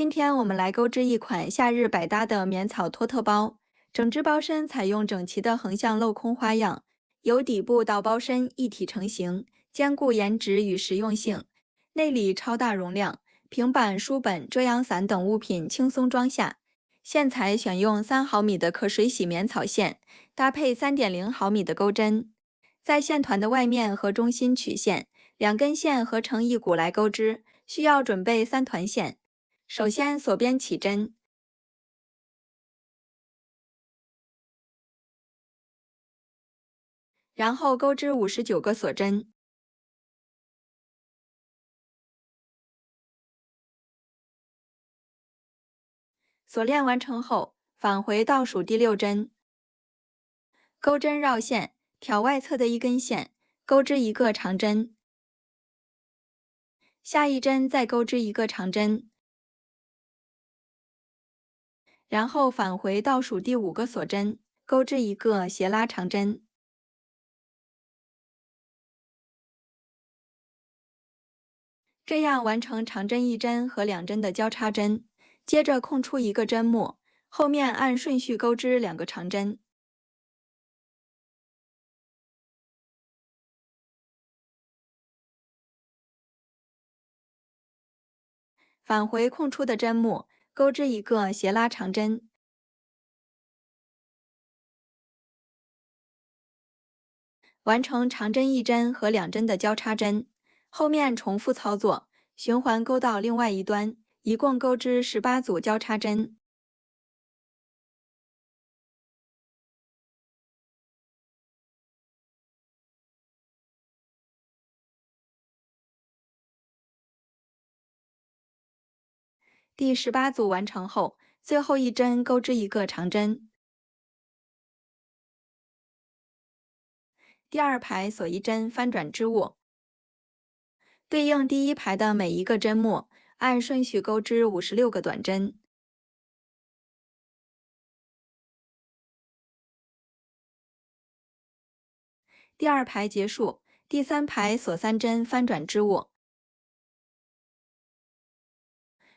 今天我们来钩织一款夏日百搭的棉草托特包，整只包身采用整齐的横向镂空花样，由底部到包身一体成型，兼顾颜值与实用性。内里超大容量，平板、书本、遮阳伞等物品轻松装下。线材选用3毫米的可水洗棉草线，搭配3.0毫米的钩针，在线团的外面和中心取线，2根线合成一股来钩织。需要准备3团线。首先锁边起针，然后钩织59个锁针。锁链完成后，返回倒数第6针，钩针绕线，挑外侧的1根线，钩织1个长针，下一针再钩织1个长针，然后返回倒数第5个锁针，钩织1个斜拉长针。这样完成长针1针和2针的交叉针。接着空出1个针目，后面按顺序钩织2个长针。返回空出的针目，钩织1个斜拉长针，完成长针1针和2针的交叉针。后面重复操作，循环钩到另外一端，一共钩织18组交叉针。第18组完成后，最后一针钩织1个长针，第2排锁1针翻转织物，对应第1排的每一个针目，按顺序钩织56个短针。第2排结束，第3排锁3针翻转织物，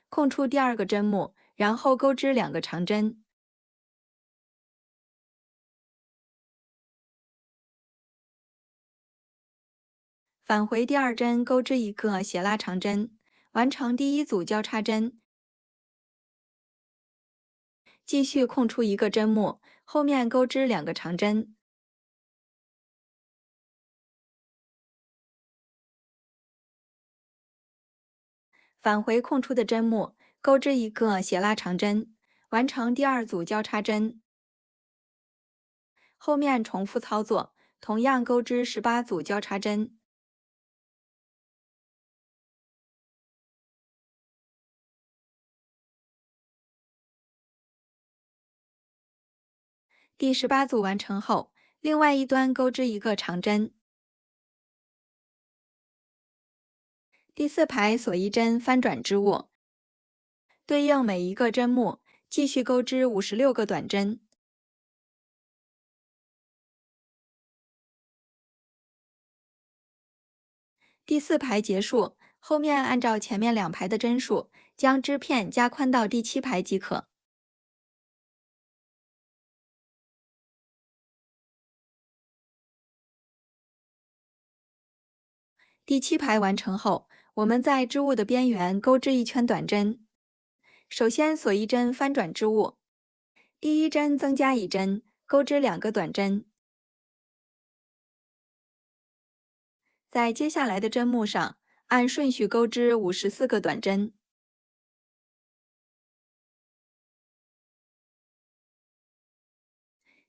空出第2个针目，然后钩织2个长针。返回第2针钩织1个斜拉长针，完成第1组交叉针。继续空出1个针目，后面钩织2个长针。返回空出的针目，钩织1个斜拉长针，完成第2组交叉针。后面重复操作，同样钩织18组交叉针。第18组完成后，另外一端钩织1个长针，第4排锁1针翻转织物，对应每一个针目，继续钩织56个短针。第4排结束，后面按照前面2排的针数，将织片加宽到第7排即可。第7排完成后，我们在织物的边缘钩织1圈短针。首先锁1针翻转织物，第1针增加1针，钩织2个短针。在接下来的针目上，按顺序钩织54个短针。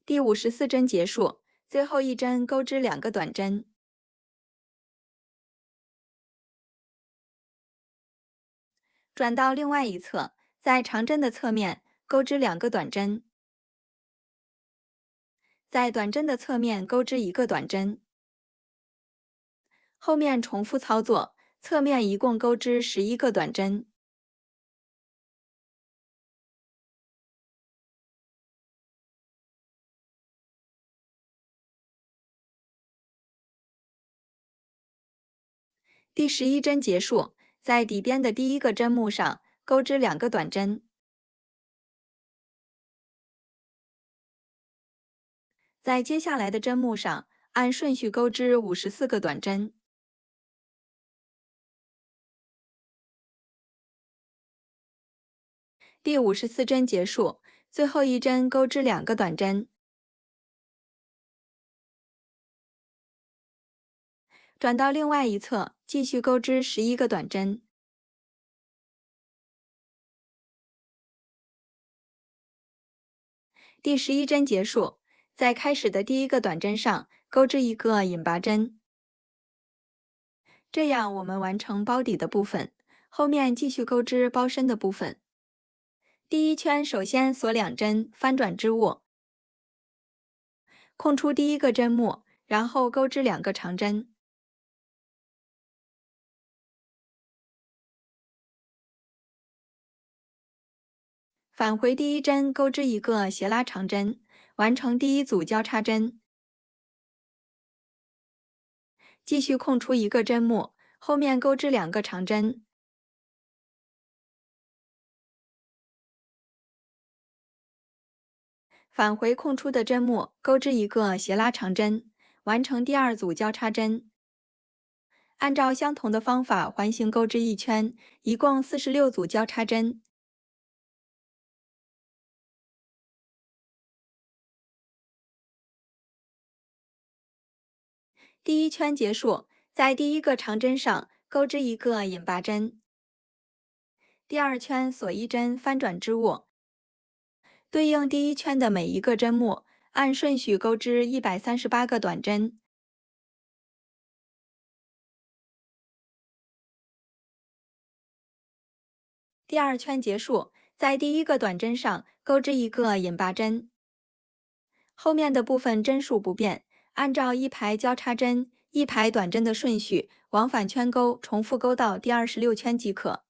第54针结束，最后一针钩织2个短针。转到另外一侧，在长针的侧面钩织2个短针，在短针的侧面钩织1个短针。后面重复操作，侧面一共钩织11个短针。第11针结束，在底边的第1个针目上钩织2个短针。在接下来的针目上，按顺序钩织54个短针。第54针结束，最后一针钩织2个短针，转到另外一侧，继续钩织11个短针。第11针结束，在开始的第一个短针上钩织一个引拔针，这样我们完成包底的部分，后面继续钩织包身的部分。第一圈首先锁2针翻转织物，空出第一个针目，然后钩织2个长针。返回第一针钩织一个斜拉长针，完成第一组交叉针。继续空出一个针目，后面钩织2个长针。返回空出的针目，钩织一个斜拉长针，完成第二组交叉针。按照相同的方法环形钩织一圈，一共46组交叉针。第一圈结束，在第一个长针上钩织一个引拔针。第二圈锁1针翻转织物，对应第一圈的每一个针目，按顺序钩织138个短针。第二圈结束，在第一个短针上钩织一个引拔针。后面的部分针数不变，按照一排交叉针、一排短针的顺序往返圈钩，重复钩到第26圈即可。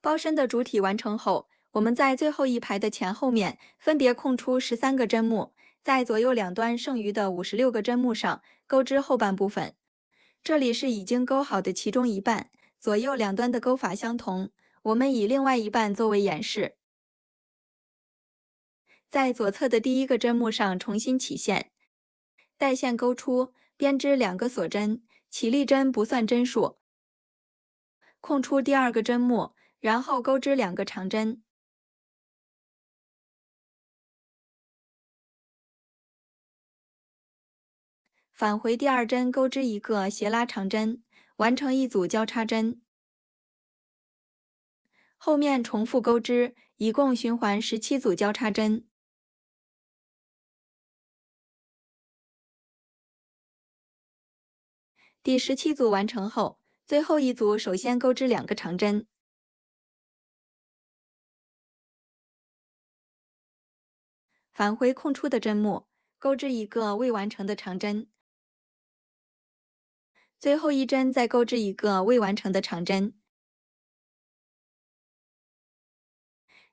包身的主体完成后，我们在最后一排的前后面分别空出13个针目，在左右两端剩余的56个针目上钩织后半部分。这里是已经钩好的其中一半，左右两端的钩法相同，我们以另外一半作为演示。在左侧的第一个针目上重新起线，带线钩出，编织2个锁针，起立针不算针数，空出第二个针目，然后钩织2个长针。返回第二针钩织一个斜拉长针，完成一组交叉针。后面重复钩织，一共循环17组交叉针。第17组完成后，最后一组首先钩织2个长针，返回空出的针目，钩织一个未完成的长针，最后一针再钩织一个未完成的长针，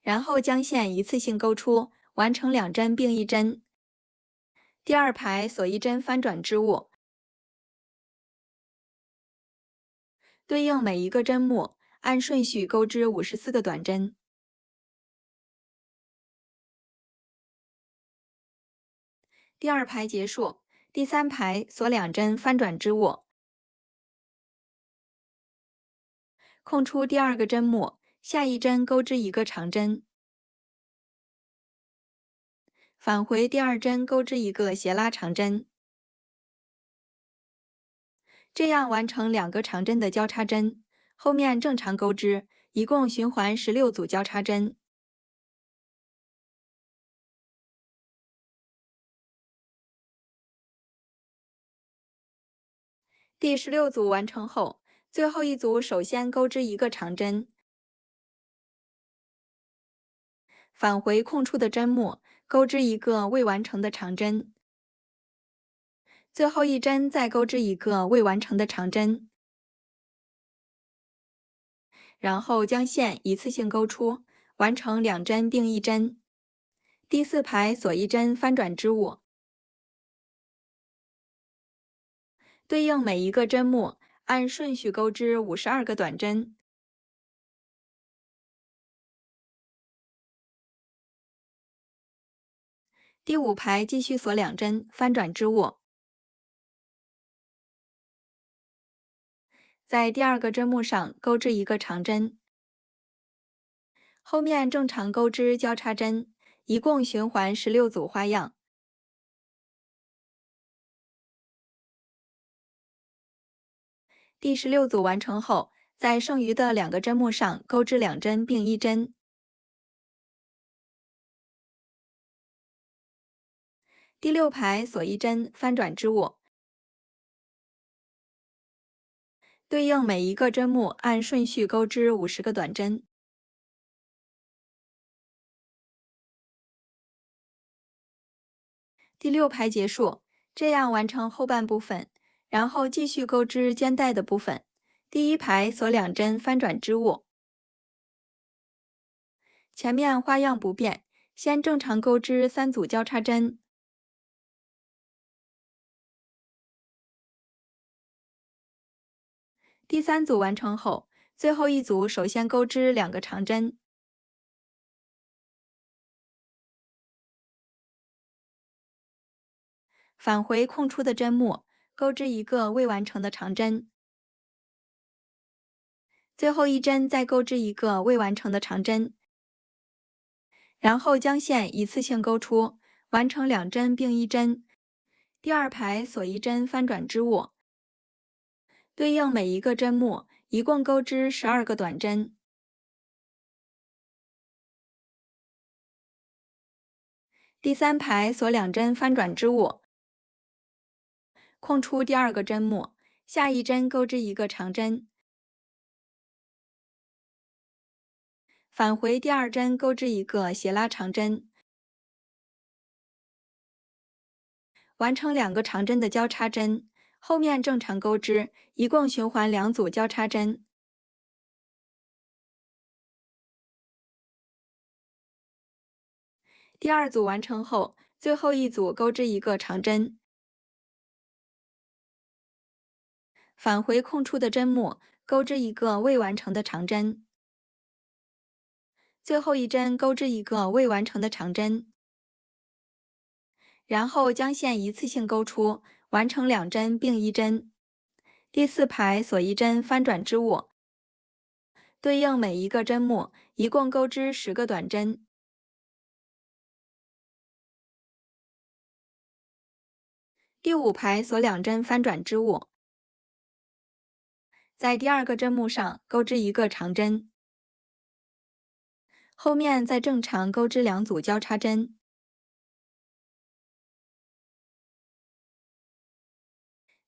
然后将线一次性钩出，完成2针并1针。第二排锁1针翻转织物，对应每一个针目，按顺序钩织54个短针。第二排结束，第三排锁2针翻转织物，空出第二个针目，下一针钩织一个长针，返回第二针钩织一个斜拉长针，这样完成2个长针的交叉针，后面正常钩织，一共循环16组交叉针。第16组完成后，最后一组首先钩织一个长针，返回空出的针目，钩织一个未完成的长针，最后一针再钩织一个未完成的长针，然后将线一次性钩出，完成2针并1针。第四排锁1针翻转织物，对应每一个针目，按顺序钩织52个短针。第5排继续锁2针，翻转织物。在第2个针目上钩织一个长针，后面正常钩织交叉针，一共循环16组花样。第16组完成后，在剩余的2个针目上钩织2针并1针。第6排锁1针，翻转织物。对应每一个针目按顺序钩织50个短针。第6排结束，这样完成后半部分，然后继续钩织肩带的部分。第1排锁2针，翻转织物。前面花样不变，先正常钩织3组交叉针。第3组完成后，最后一组首先钩织2个长针，返回空出的针目，钩织一个未完成的长针，最后一针再钩织一个未完成的长针，然后将线一次性钩出，完成2针并1针。第2排锁1针，翻转织物。对应每一个针目，一共钩织12个短针。第3排锁2针，翻转织物，空出第2个针目，下一针钩织一个长针，返回第2针钩织一个斜拉长针，完成2个长针的交叉针，后面正常钩织，一共循环2组交叉针。第2组完成后，最后一组钩织一个长针，返回空出的针目，钩织一个未完成的长针，最后一针钩织一个未完成的长针，然后将线一次性钩出，完成2针并1针。第4排锁1针，翻转织物。对应每一个针目，一共钩织10个短针。第5排锁2针，翻转织物。在第2个针目上钩织一个长针，后面再正常钩织2组交叉针。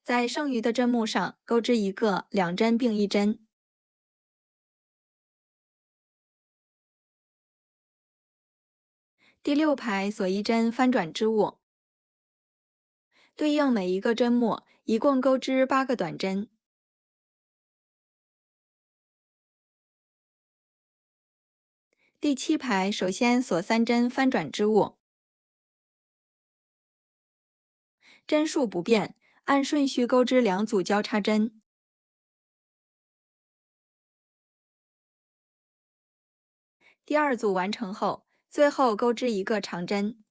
在剩余的针目上钩织一个2针并1针。第6排锁1针，翻转织物。对应每一个针目，一共钩织8个短针。第7排首先锁3针，翻转织物，针数不变，按顺序钩织2组交叉针。第2组完成后，最后钩织一个长针。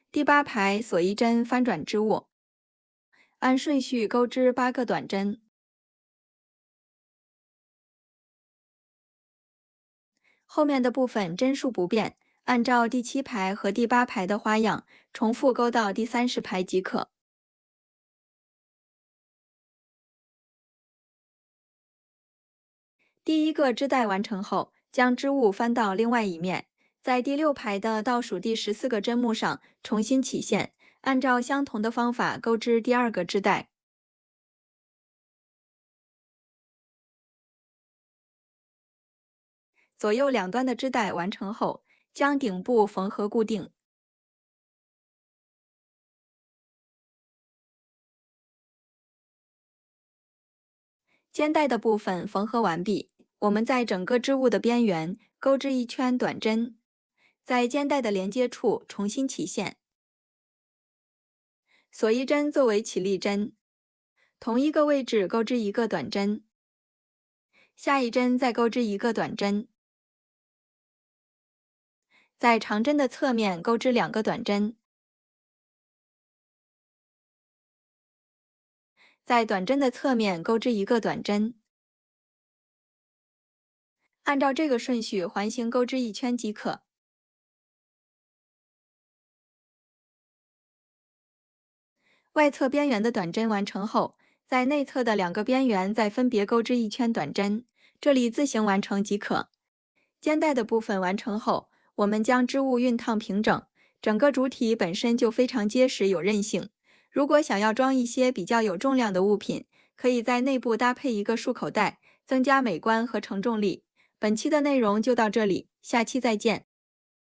第8排锁1针，翻转织物，按顺序钩织8个短针。后面的部分针数不变，按照第7排和第8排的花样，重复钩到第30排即可。第1个织带完成后，将织物翻到另外一面，在第6排的倒数第14个针目上重新起线，按照相同的方法钩织第2个织带。左右两端的织带完成后，将顶部缝合固定。肩带的部分缝合完毕，我们在整个织物的边缘钩织一圈短针，在肩带的连接处重新起线。锁一针作为起立针，同一个位置钩织一个短针，下一针再钩织一个短针，在长针的侧面钩织2个短针，在短针的侧面钩织一个短针。按照这个顺序环形钩织1圈即可。外侧边缘的短针完成后，在内侧的2个边缘再分别钩织1圈短针，这里自行完成即可。肩带的部分完成后，我们将织物熨烫平整，整个主体本身就非常结实有韧性。如果想要装一些比较有重量的物品，可以在内部搭配一个束口袋，增加美观和承重力。本期的内容就到这里，下期再见。